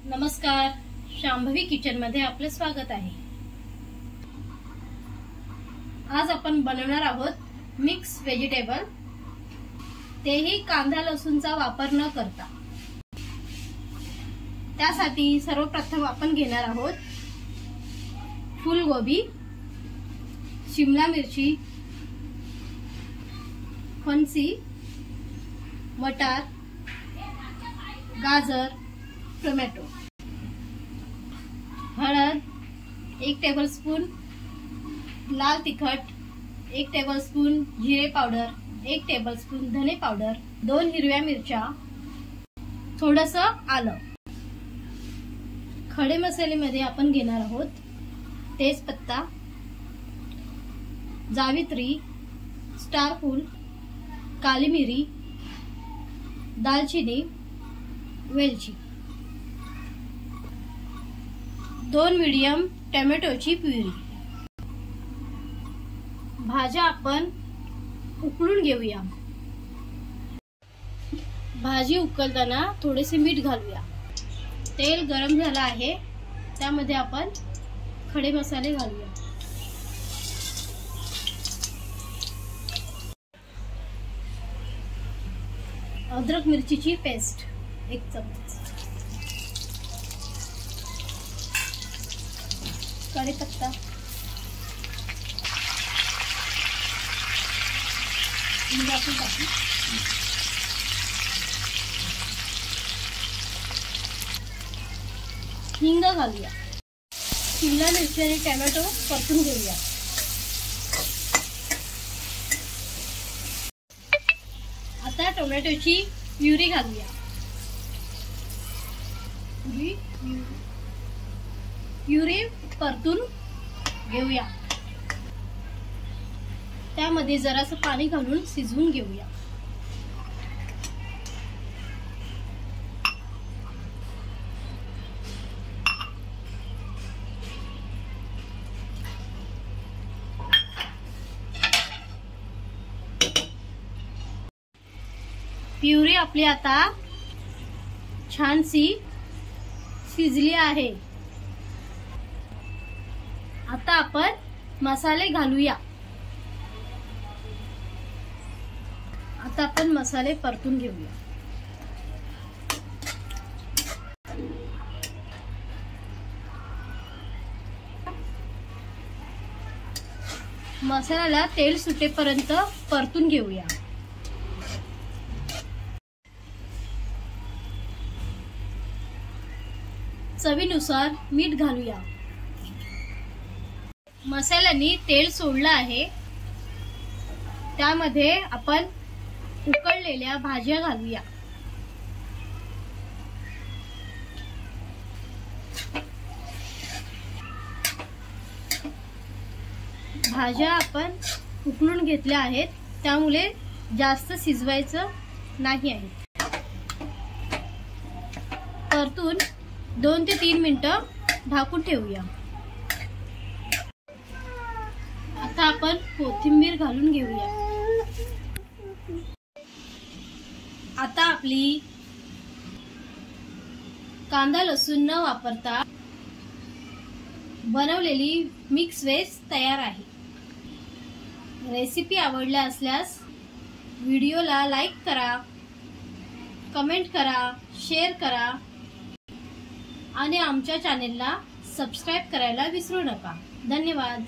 नमस्कार, शांभवी किचन मध्ये आपले स्वागत आहे। आज आपण बनवणार आहोत मिक्स व्हेजिटेबल, तेही कांदा लसूणचा वापर न करता। त्यासाठी सर्वप्रथम आपण घेणार आहोत फुलगोबी, शिमला मिरची, फणसी, मटार, गाजर, टोमॅटो, हळद 1 टेबलस्पून, लाल तिखट 1 टेबलस्पून, जिरे पावडर 1 टेबलस्पून, धने पावडर, 2 हिरव्या मिरच्या, थोडंसं आलं। खडे मसाल्यामध्ये आपण घेणार आहोत तेजपत्ता, जावित्री, स्टार फूल, काली मिरी, दालचिनी, वेलची, 2 मीडियम टोमॅटोची प्युरी। भाज्या आपण उकळून घेऊया। भाजी उकळताना थोडेसे मीठ घालूया। तेल गरम झालं आहे, त्यामध्ये आपण खडे मसाले घालूया। अद्रक मिरचीची पेस्ट 1 चमचा, कढीपत्ता, हिंग घालूया। शिमला मिरची आणि टोमॅटो परतून घेऊया। आता टोमॅटोची प्युरी घालूया। प्युरी परतून घेऊया। त्यामध्ये जरासं पाणी घालून शिजवून घेऊया। प्युरी आपली आता छानशी शिजली आहे। आता आपण मसाले घालूया। आता आपण मसाले परतून घेऊया। मसाल्याला तेल सुटेपर्यंत परतून घेऊया। चवीनुसार मीठ घालूया। मसाल्याने तेल सोडलं आहे, त्यामध्ये आपण उकळलेल्या भाज्या घालूया। भाज्या आपण उकळून घेतल्या आहेत, त्यामुळे जास्त शिजवायचं नाही आहे। परतून 2 ते 3 मिनिटं ढाकून ठेवूया। आता आपण कोथिंबीर घालून घेऊया। आता आपली कांदा लसूण न वापरता बनवलेली मिक्स व्हेज तयार आहे। रेसिपी आवडल्या असल्यास व्हिडिओला लाईक करा, कमेंट करा, शेअर करा आणि आमच्या चॅनेलला सबस्क्राइब करायला विसरू नका। धन्यवाद।